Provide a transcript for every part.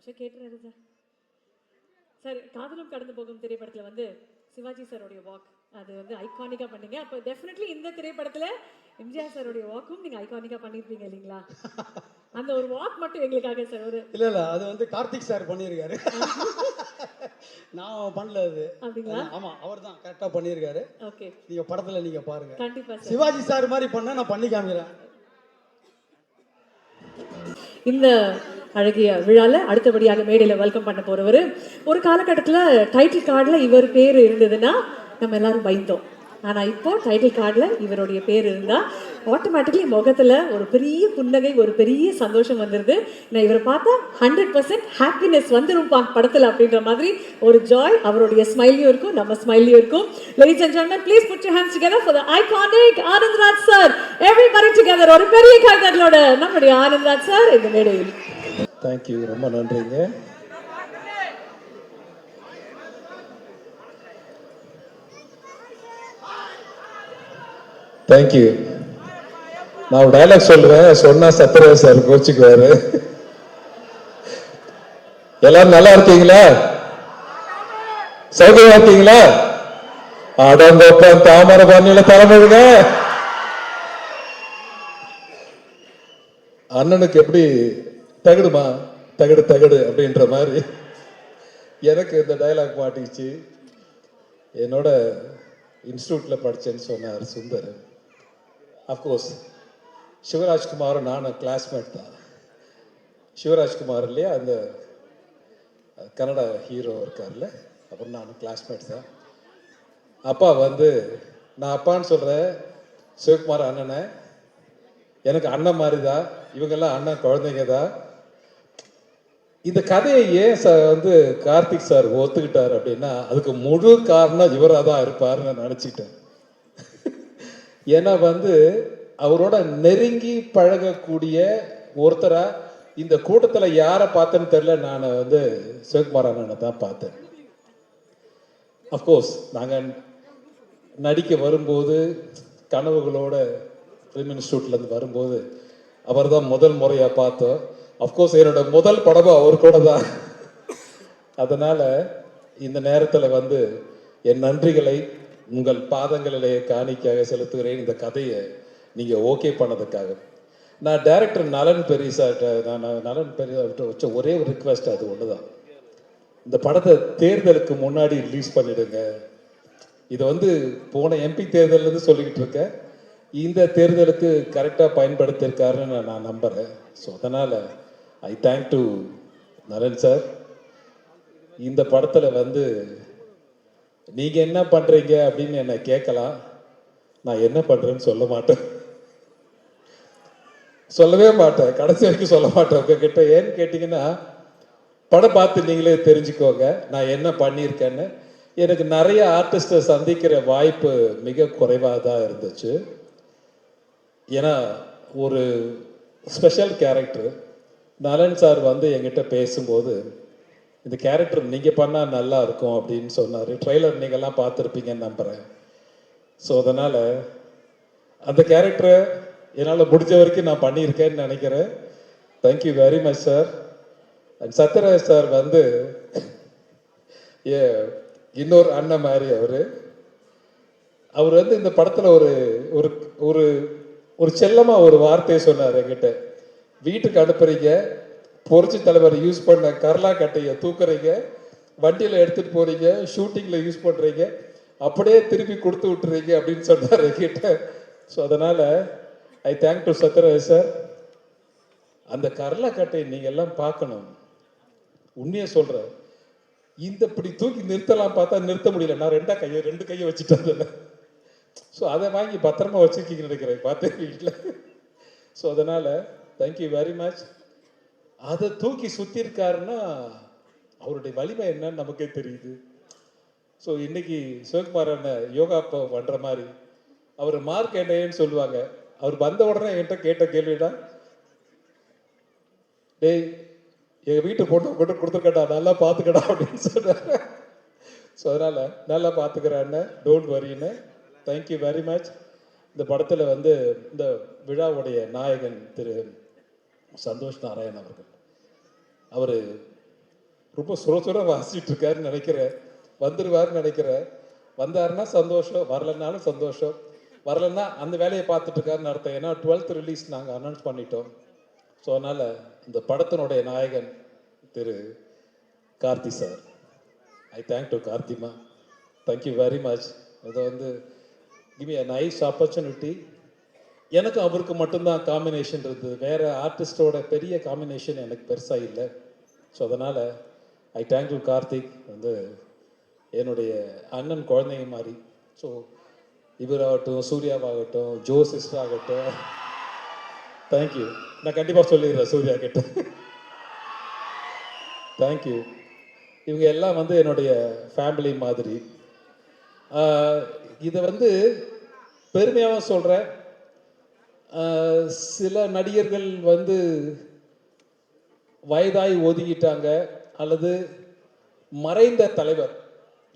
நிமிஷம் கேட்டுறாரு sir. Sir காதலும் கடந்து போகும் திரைப்படத்தில் வந்து சிவாஜி சாரோடைய வாக் அது வந்து ஐகானிக்காக பண்ணீங்க. அப்போ டெஃபினெட்லி இந்த திரைப்படத்தில் எம்ஜிஆர் சாரோடைய வாக்கும் நீங்கள் ஐகானிக்காக பண்ணியிருப்பீங்க இல்லைங்களா? அந்த ஒரு வாக் மட்டும் எங்களுக்காக சார் ஒரு இல்லை இல்லை அது வந்து கார்த்திக் சார் பண்ணியிருக்காரு. நான் பண்ணல அது. அப்படிங்களா? ஆமாம் அவர் தான் கரெக்டாக பண்ணியிருக்காரு. ஓகே, நீங்கள் படத்தில் நீங்கள் பாருங்கள். கண்டிப்பாக சார். சிவாஜி சார் மாதிரி பண்ணால் நான் பண்ணி காமிக்கிறேன். இந்த அழகிய விழாவில் அடுத்தபடியாக மேடையில் வெல்கம் பண்ண போகிறவர் ஒரு காலகட்டத்தில் டைட்டில் கார்டில் இவர் பேர் இருந்ததுன்னா நம்ம எல்லாரும் பயந்தோம். ஆனால் இப்போ டைட்டில் கார்டில் இவருடைய பேர் இருந்தால் ஆட்டோமேட்டிக்லி முகத்தில் ஒரு பெரிய புன்னகை, ஒரு பெரிய சந்தோஷம் வந்துடுது. நான் இவரை பார்த்தா 100% ஹாப்பினஸ் வந்துரும்பா படத்தில் அப்படின்ற மாதிரி ஒரு ஜாய் அவருடைய ஸ்மைல்லையும் இருக்கும், நம்ம ஸ்மைல்லையும் இருக்கும். Ladies and gentlemen, please put your hands together for the iconic Anand Raj sir. Everybody together. ஒரு பெரிய கைதட்டலோட நம்முடைய ஆனந்த் ராஜ் சார் இந்த மேடையில். தேங்க்யூ, ரொம்ப நன்றிங்க. தேங்க்யூ. நான் ஒரு டைலாக் சொல்றேன், சொன்னா சத்யராஜ் சார் கோச்சுக்குவாரு. எல்லாரும் நல்லா இருக்கீங்களா? சௌகரியமா இருக்கீங்களா? அடங்கொப்பம் தாமரை பண்ணியில தலைமுழுங்க. அண்ணனுக்கு எப்படி தகடுமா தகடு தகடு அப்படின்ற மாதிரி எனக்கு இந்த டைலாக் மாட்டிச்சு. என்னோட இன்ஸ்டியூட்ல படிச்சேன்னு சொன்னார் சுந்தர். அஃப்கோர்ஸ் சிவராஜ்குமாரும் நானும் கிளாஸ்மேட் தான். சிவராஜ்குமார் இல்லையா, அந்த கன்னட ஹீரோ இருக்கார்ல, அப்புறம் நானும் கிளாஸ்மேட் தான். அப்பா வந்து நான் அப்பான்னு சொல்கிறேன், சிவகுமார் அண்ணனை எனக்கு அண்ணன் மாதிரி தான், இவங்கெல்லாம் அண்ணன் குழந்தைங்க தான். இந்த கதையை ஏன் வந்து கார்த்திக் சார் ஒத்துக்கிட்டார் அப்படின்னா அதுக்கு முழு காரணம் இவராக தான் இருப்பார்னு நான் நினச்சிக்கிட்டேன். ஏன்னா வந்து அவரோட நெருங்கி பழகக்கூடிய ஒருத்தரா இந்த கூட்டத்தில் யாரை பார்த்தேன்னு தெரியல, நான் வந்து சிவகுமார் அண்ணனை தான் பார்த்தேன். அஃப்கோர்ஸ் நாங்கள் நடிக்க வரும்போது கனவுகளோட ஃபிலிம் இன்ஸ்டியூட்லேருந்து வரும்போது அவர் தான் முதல் முறையாக பார்த்தோம். அஃப்கோர்ஸ் என்னோட முதல் படமும் அவர் கூட தான். அதனால் இந்த நேரத்தில் வந்து என் நன்றிகளை உங்கள் பாதங்களிலே காணிக்காக செலுத்துகிறேன். இந்த கதையை நீங்கள் ஓகே பண்ணதுக்காக. நான் டைரக்டர் நலன் பெரிய சார்கிட்ட நலன் பெரிய வச்ச ஒரே ஒரு ரிக்வெஸ்ட் அது ஒன்று தான், இந்த படத்தை தேர்தலுக்கு முன்னாடி ரிலீஸ் பண்ணிடுங்க. இதை வந்து போன எம்பி தேர்தல்லேருந்து சொல்லிக்கிட்டு இருக்கேன், இந்த தேர்தலுக்கு கரெக்டாக பயன்படுத்தியிருக்காருன்னு நான் நம்புகிறேன். ஸோ அதனால் ஐ தேங்க் டு நலன் சார். இந்த படத்தில் வந்து நீங்கள் என்ன பண்ணுறீங்க அப்படின்னு என்னை கேட்கலாம், நான் என்ன பண்ணுறேன்னு சொல்ல மாட்டேன், சொல்லவே மாட்டேன், கடைசி வரைக்கும் சொல்ல மாட்டேன் உங்ககிட்ட. ஏன்னு கேட்டிங்கன்னா படம் பார்த்து நீங்களே தெரிஞ்சுக்கோங்க நான் என்ன பண்ணியிருக்கேன்னு. எனக்கு நிறைய ஆர்டிஸ்ட்டை சந்திக்கிற வாய்ப்பு மிக குறைவாக தான் இருந்துச்சு. ஏன்னா ஒரு ஸ்பெஷல் கேரக்டர் நலன் சார் வந்து என்கிட்ட பேசும்போது இந்த கேரக்டர் நீங்கள் பண்ணால் நல்லா இருக்கும் அப்படின்னு சொன்னார். ட்ரெய்லர் நீங்கள்லாம் பார்த்துருப்பீங்கன்னு நம்புகிறேன். ஸோ அதனால் அந்த கேரக்டரை என்னால் முடிஞ்ச வரைக்கும் நான் பண்ணியிருக்கேன்னு நினைக்கிறேன். Thank you very much sir. And Sathyaraj sir வந்து இன்னொரு அண்ணன் மாதிரி அவர் வந்து இந்த படத்தில் ஒரு ஒரு ஒரு செல்லமாக ஒரு வார்த்தையை சொன்னார் என்கிட்ட. வீட்டுக்கு அனுப்புறீங்க, பொறிச்சி தலைவர் யூஸ் பண்ண கரலா கட்டையை தூக்குறீங்க, வண்டியில் எடுத்துகிட்டு போகிறீங்க, ஷூட்டிங்கில் யூஸ் பண்ணுறீங்க, அப்படியே திருப்பி கொடுத்து விட்டுறீங்க அப்படின்னு சொன்னார் என்கிட்ட. ஸோ அதனால் ஐ தேங்க் டு சத்யராஜ் சார். அந்த கரலா கட்டையை நீங்கள் எல்லாம் பார்க்கணும். உண்மையை சொல்கிறேன், இந்த இப்படி தூக்கி நிறுத்தலாம் பார்த்தா நிறுத்த முடியல. நான் ரெண்டு கையை வச்சுட்டேன். ஸோ அதை வாங்கி பத்திரமா வச்சுருக்கீங்கன்னு நினைக்கிறேன், பார்த்தேன் வீட்டில். ஸோ அதனால் தேங்க்யூ வெரி மச். அதை தூக்கி சுற்றிருக்காருன்னா அவருடைய வலிமை என்னன்னு நமக்கே தெரியுது. ஸோ இன்னைக்கு சிவகுமார் அண்ணன் யோகா பண்ணுற மாதிரி அவர் மார்க் என்னன்னு சொல்லுவாங்க. அவர் வந்த உடனே என்கிட்ட கேட்ட கேள்விடா, டேய் எங்கள் வீட்டு பொண்ணு கொண்டு கொடுத்துருக்கடா, நல்லா பார்த்துக்கடா அப்படின்னு சொன்னார். ஸோ அதனால் நல்லா பார்த்துக்கிறான்னு டோன்ட் வரின்னு. Thank you very much. இந்த படத்தில் வந்து இந்த விழாவுடைய நாயகன் திரு சந்தோஷ் நாராயண் அவர்கள், அவர் ரொம்ப சுர வாசிச்சுட்டு இருக்காருன்னு நினைக்கிறேன். வந்துடுவாருன்னு நினைக்கிறேன். வந்தாருன்னா சந்தோஷம், வரலன்னாலும் சந்தோஷம். வரலன்னா அந்த வேலையை பார்த்துட்டு இருக்காருன்னு அர்த்தம். ஏன்னா 12th ரிலீஸ் நாங்கள் அனௌன்ஸ் பண்ணிட்டோம். ஸோ அதனால் இந்த படத்தினுடைய நாயகன் Thiru Karthi sir, I thank to கார்த்திமா, தேங்க்யூ வெரி மச். அதை வந்து give me a nice opportunity. எனக்கும் அவருக்கு மட்டும்தான் காம்பினேஷன் இருந்தது, வேறு ஆர்டிஸ்டோட பெரிய காம்பினேஷன் எனக்கு பெருசாக இல்லை. ஸோ அதனால் ஐ தேங்க் டு கார்த்திக். வந்து என்னுடைய அண்ணன் குழந்தைங்க மாதிரி. ஸோ இவராகட்டும், சூர்யாவாகட்டும், ஜோ சிஸ்டர் ஆகட்டும், தேங்க்யூ. நான் கண்டிப்பாக சொல்லிடுறேன் சூர்யா கிட்ட. தேங்க்யூ. இவங்க எல்லாம் வந்து என்னுடைய ஃபேமிலி மாதிரி. இதை வந்து பெருமையாகவும் சொல்கிறேன். சில நடிகர்கள் வந்து வயதாகி ஒதுங்கிட்டாங்க அல்லது மறைந்த தலைவர்.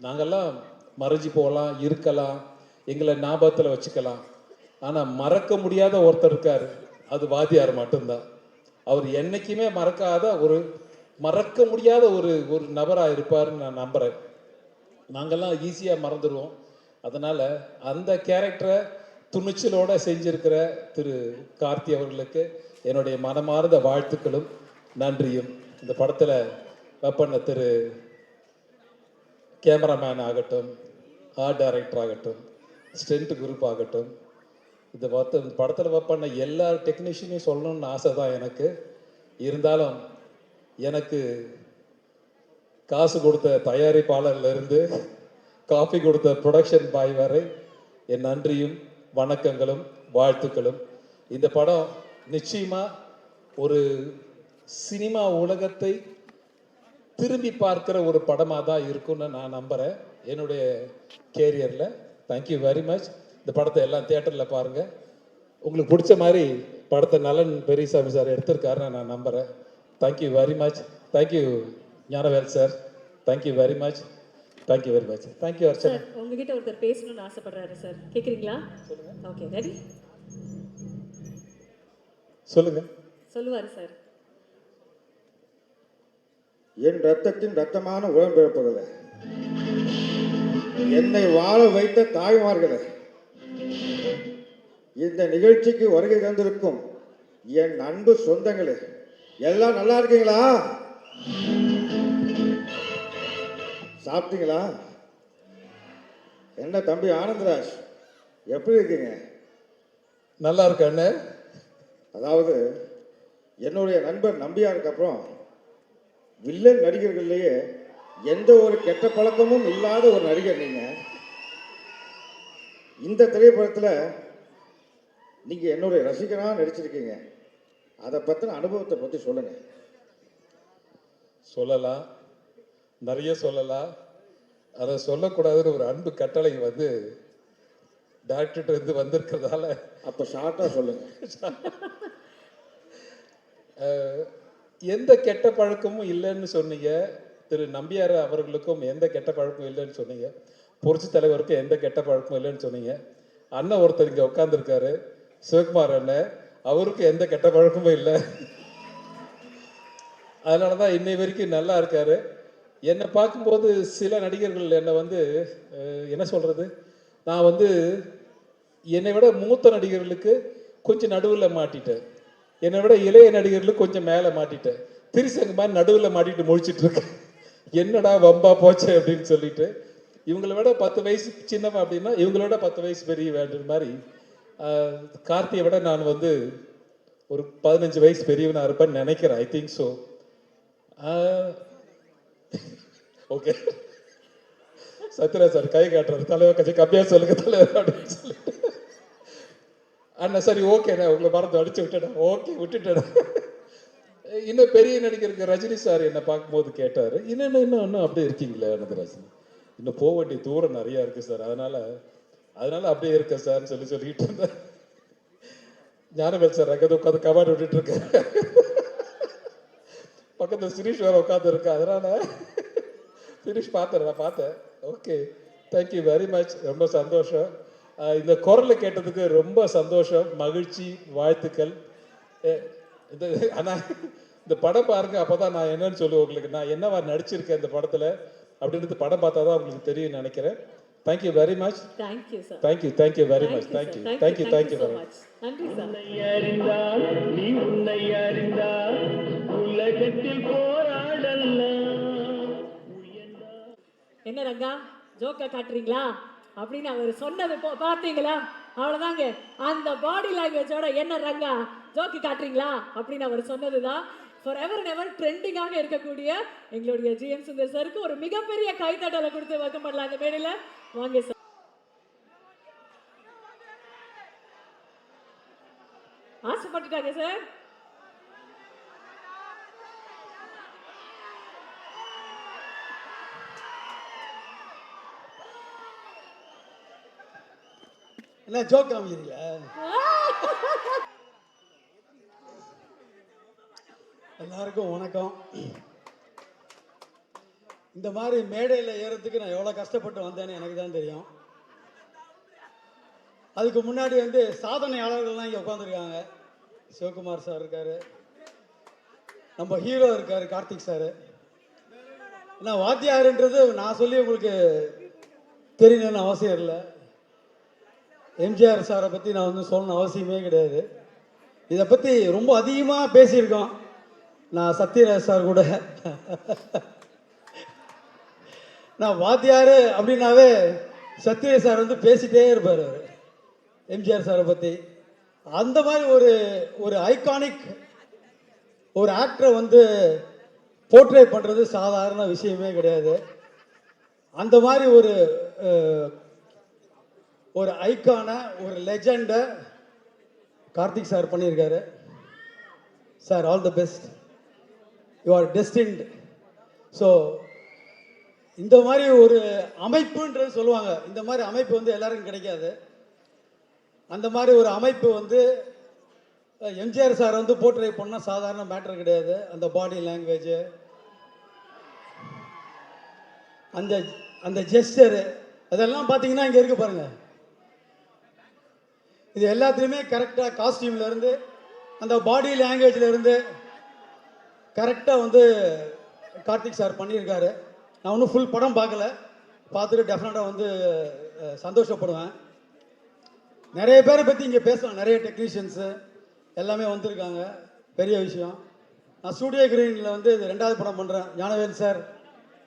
நாங்கள்லாம் மறைஞ்சி போகலாம், இருக்கலாம், எங்களை ஞாபகத்தில் வச்சுக்கலாம். ஆனால் மறக்க முடியாத ஒருத்தர் இருக்கார், அது வாத்தியார் மட்டும்தான். அவர் என்றைக்குமே மறக்க முடியாத ஒரு நபராக இருப்பார்னு நான் நம்புகிறேன். நாங்கள்லாம் ஈஸியாக மறந்துடுவோம். அதனால் அந்த கேரக்டரை துணிச்சலோடு செஞ்சிருக்கிற திரு கார்த்தி அவர்களுக்கு என்னுடைய மனமார்ந்த வாழ்த்துக்களும் நன்றியும். இந்த படத்தில் பண்ண திரு கேமராமேன் ஆகட்டும், ஆர்ட் டைரக்டர் ஆகட்டும், ஸ்டென்ட் குரூப் ஆகட்டும், இந்த படத்தில் பண்ண எல்லா டெக்னீஷியனையும் சொல்லணும்னு ஆசை தான் எனக்கு. இருந்தாலும் எனக்கு காசு கொடுத்த தயாரிப்பாளர்லேருந்து காஃபி கொடுத்த ப்ரொடக்ஷன் பாய் வரை என் நன்றியும் வணக்கங்களும் வாழ்த்துக்களும். இந்த படம் நிச்சயமாக ஒரு சினிமா உலகத்தை திரும்பி பார்க்குற ஒரு படமாக தான் இருக்கும்னு நான் நம்புகிறேன் என்னுடைய கேரியரில். Thank you very much. இந்த படத்தை எல்லாம் தியேட்டரில் பாருங்கள். உங்களுக்கு பிடிச்ச மாதிரி படத்தை நலன் பெரியசாமி சார் எடுத்திருக்காருன்னு நான் நம்புகிறேன். Thank you very much. Thank you Gnanavel sir. Thank you very much. Thank you very much. Thank you Archana. Sir, உங்ககிட்ட ஒருத்தர் பேசணும்னு ஆசைப்படுறாரு சார், கேட்குறீங்களா? Okay, ready? சொல்லுங்க. சொல்லுவார் சார். என் ரத்தத்தின் ரத்தமான உடன்பிறப்புகளே, என்னை வாழ வைத்த தாய்மார்களே, இந்த நிகழ்ச்சிக்கு வருகை தந்திருக்கும் என் அன்பு சொந்தங்களே, எல்லாம் நல்லா இருக்கீங்களா? சாப்பிட்டீங்களா? என்ன தம்பி ஆனந்தராஜ், எப்படி இருக்கீங்க? நல்லா இருக்கானே. அதாவது என்னுடைய நண்பர் நம்பியாருக்கு அப்புறம் வில்லன் நடிகர்கள்லேயே எந்த ஒரு கெட்ட பழக்கமும் இல்லாத ஒரு நடிகர் நீங்க. இந்த திரைப்படத்தில் நீங்க என்னுடைய ரசிகனாக நடிச்சிருக்கீங்க. அதை பற்றின அனுபவத்தை பற்றி சொல்லுங்க. சொல்லலாம், நிறைய சொல்லலாம். அதை சொல்லக்கூடாதுன்னு ஒரு அன்பு கட்டளை வந்து டைரக்டர் இருந்து வந்திருக்கிறதால அப்போ ஷார்ட்டாக சொல்லுங்க. எந்த கெட்ட பழக்கமும் இல்லைன்னு சொன்னீங்க. திரு நம்பியார் அவர்களுக்கும் எந்த கெட்ட பழக்கமும் இல்லைன்னு சொன்னீங்க. புரட்சி தலைவருக்கும் எந்த கெட்ட பழக்கமும் இல்லைன்னு சொன்னீங்க. அண்ணன் ஒருத்தர் இங்கே உட்காந்துருக்காரு, சிவகுமார் அண்ணன், அவருக்கும் எந்த கெட்ட பழக்கமும் இல்லை. அதனால தான் இன்னை வரைக்கும் நல்லா இருக்காரு. என்னை பார்க்கும்போது சில நடிகர்கள் என்னை வந்து என்ன சொல்கிறது, நான் வந்து என்னை விட மூத்த நடிகர்களுக்கு கொஞ்சம் நடுவில் மாட்டிட்டேன், என்னை விட இளைய நடிகர்களுக்கு கொஞ்சம் மேலே மாட்டிட்டேன். திரிசங்க மாதிரி நடுவில் மாட்டிட்டு முழிச்சிட்டு இருக்கேன். என்னடா வம்பா போச்சு அப்படின்னு சொல்லிட்டு. இவங்களை விட 10 வயசு சின்னவன் அப்படின்னா இவங்களோட 10 வயசு பெரிய வேண்டுற மாதிரி கார்த்தியை விட நான் வந்து ஒரு 15 வயசு பெரியவனாக இருப்பேன்னு நினைக்கிறேன். I think so. Okay, Sathyaraj sir கை காட்டுறாரு, தலைவர் கொஞ்சம் கம்மியாக சொல்லுங்க தலைவர் அப்படின்னு சொல்லிட்டு. அண்ணா சரி ஓகே, நான் உங்களை மறந்து அடிச்சு விட்டுட்டேன். ஓகே விட்டுட்டேன். இன்னும் பெரிய நடிகருக்கு ரஜினி சார் என்னை பார்க்கும்போது கேட்டார், இன்னும் அப்படியே இருக்கீங்களே அனந்தராஜன், இன்னும் போக வேண்டிய தூரம் நிறையா இருக்குது சார், அதனால அப்படியே இருக்கேன் சார்னு சொல்லிட்டு இருந்தேன். ஞானவேல் சார் அங்கே உட்காந்து கமாண்ட் விட்டுட்டு இருக்கேன். பக்கத்தில் சிரீஷ் வேறு உட்காந்து இருக்கேன். அதனால சிரீஷ் நான் பார்த்தேன். Okay, thank you very much. ரொம்ப சந்தோஷம். இந்த குரலை கேட்டதுக்கு ரொம்ப சந்தோஷம், மகிழ்ச்சி, வாழ்த்துக்கள். இது ஆனால் இந்த படம் பாருங்க, அப்பதான் நான் என்னன்னு சொல்லுவேன் உங்களுக்கு. நான் என்னவா நடிச்சிருக்கேன் இந்த படத்துல அப்படின்றது படம் பார்த்தா தான் உங்களுக்கு தெரியும் நினைக்கிறேன். Thank you very much. Thank you sir. Thank you very much. Thank you so much. நன்றி சார். அறிந்தால் நீ உன்னை அறிந்தால் உலகத்தில் போராடலாம். என்ன ரங்கா ஜோக்கா காட்டுறீங்களா அப்படின்னு அவர் சொன்னது பார்த்தீங்களா? அவ்வளோதாங்க. அந்த பாடி லாங்குவேஜோட என்ன ரங்கா ஜோக்கு காட்டுறீங்களா அப்படின்னு அவர் சொன்னதுதான் ஃபார் எவர் அண்ட் எவர் ட்ரெண்டிங்காக இருக்கக்கூடிய எங்களுடைய ஜிஎம் சுந்தர் சாருக்கு ஒரு மிகப்பெரிய கைத்தட்டலை கொடுத்து வெல்கம் பண்ணலாம் அந்த மேடையில். வாங்க சார். ஆசைப்பட்டுட்டாங்க சார். என்ன ஜோக் காமிக்கிறீங்களா? எல்லாருக்கும் வணக்கம். இந்த மாதிரி மேடையில் ஏறதுக்கு நான் எவ்வளோ கஷ்டப்பட்டு வந்தேன்னு எனக்கு தான் தெரியும். அதுக்கு முன்னாடி வந்து சாதனையாளர்கள்லாம் இங்கே உட்காந்துருக்காங்க. சிவகுமார் சார் இருக்காரு, நம்ம ஹீரோ இருக்காரு கார்த்திக் சார். நான் வாத்தியாருன்றது நான் சொல்லி உங்களுக்கு தெரியணும்னு அவசியம் இல்லை. எம்ஜிஆர் சாரை பற்றி நான் வந்து சொல்லணும் அவசியமே கிடையாது. இதை பற்றி ரொம்ப அதிகமாக பேசியிருக்கோம் நான் சத்யராஜ் சார் கூட. நான் வாத்தியார் அப்படின்னாவே சத்யராஜ் சார் வந்து பேசிட்டே இருப்பார் அவர் எம்ஜிஆர் சாரை பற்றி. அந்த மாதிரி ஒரு ஐகானிக் ஒரு ஆக்டரை வந்து போர்ட்ரே பண்ணுறது சாதாரண விஷயமே கிடையாது. அந்த மாதிரி ஒரு ஐக்கான ஒரு லெஜெண்டை கார்த்திக் சார் பண்ணியிருக்காரு. Sir all the best, you are destined. So இந்த மாதிரி ஒரு அமைப்புன்றது சொல்லுவாங்க, இந்த மாதிரி அமைப்பு வந்து எல்லாருக்கும் கிடைக்காது. அந்த மாதிரி ஒரு அமைப்பு வந்து எம்ஜிஆர் சார் வந்து போர்ட்ரே பண்ணால் சாதாரண மேட்டர் கிடையாது. அந்த பாடி லாங்குவேஜ், அந்த ஜெஸ்டரு, அதெல்லாம் பார்த்தீங்கன்னா இங்கே இருக்கு பாருங்க. இது எல்லாத்துலேயுமே கரெக்டாக காஸ்டியூம்லேருந்து அந்த பாடி லாங்குவேஜ்லேருந்து கரெக்டாக வந்து கார்த்திக் சார் பண்ணியிருக்காரு. நான் ஒன்றும் ஃபுல் படம் பார்க்கல, பார்த்துட்டு டெஃபினட்டாக வந்து சந்தோஷப்படுவேன். நிறைய பேரை பற்றி இங்கே பேசலாம், நிறைய டெக்னீஷியன்ஸு எல்லாமே வந்திருக்காங்க, பெரிய விஷயம். நான் ஸ்டூடியோ கிரீனில் வந்து இது 2வது படம் பண்ணுறேன். Gnanavel sir,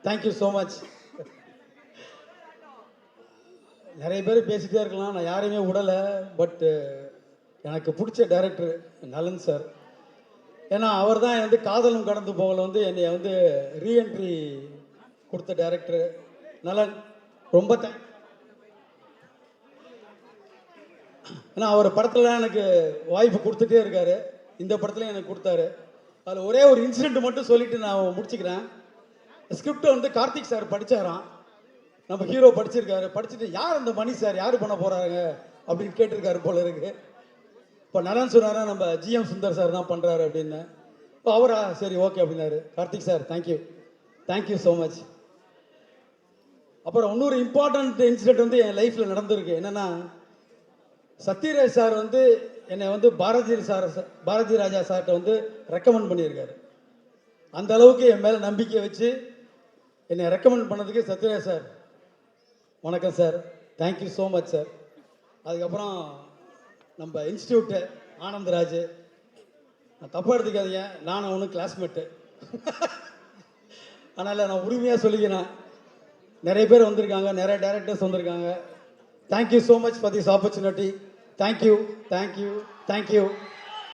thank you so much. நிறைய பேர் பேசிகிட்டே இருக்கலாம், நான் யாரையுமே விடலை. பட்டு எனக்கு பிடிச்ச டைரக்டர் நலன் சார். ஏன்னா அவர் தான் வந்து காதலும் கடந்து போகல வந்து என்னை வந்து ரீஎன்ட்ரி கொடுத்த டைரக்டர் நலன். ரொம்ப ஏன்னா அவர் படத்தில் எனக்கு வாய்ப்பு கொடுத்துட்டே இருக்காரு, இந்த படத்துலையும் எனக்கு கொடுத்தாரு. அதில் ஒரே ஒரு இன்சிடென்ட் மட்டும் சொல்லிட்டு நான் முடிச்சுக்கிறேன். ஸ்கிரிப்டை வந்து கார்த்திக் சார் படித்தாராம், நம்ம ஹீரோ படிச்சிருக்காரு. படிச்சுட்டு யார் அந்த மணி சார் யார் பண்ண போகிறாங்க அப்படின்னு கேட்டிருக்காரு போல இருக்கு. இப்போ நலன் சொன்னாரா நம்ம ஜிஎம் சுந்தர் சார் தான் பண்ணுறாரு அப்படின்னு. இப்போ அவரா சரி ஓகே அப்படின்னாரு. Karthik sir thank you so much. அப்புறம் இன்னொரு இம்பார்ட்டண்ட் இன்சிடென்ட் வந்து என் லைஃப்பில் நடந்திருக்கு. என்னென்னா, சத்யராஜ் சார் வந்து என்னை வந்து பாரதி ராஜா சார்கிட்ட வந்து ரெக்கமெண்ட் பண்ணியிருக்காரு. அந்த அளவுக்கு என் மேலே நம்பிக்கை வச்சு என்னை ரெக்கமெண்ட் பண்ணதுக்கு சத்யராஜ் சார் வணக்கம் sir, thank you so much sir. அதுக்கப்புறம் நம்ம இன்ஸ்டியூட்டு ஆனந்தராஜ், நான் தப்பாக எடுத்துக்காதீங்க, நான் ஒன்றும் கிளாஸ்மேட்டு, அதனால் நான் உரிமையாக சொல்லிக்கிறேன். நிறைய பேர் வந்திருக்காங்க, நிறைய டைரக்டர்ஸ் வந்திருக்காங்க. Thank you so much for this opportunity. Thank you.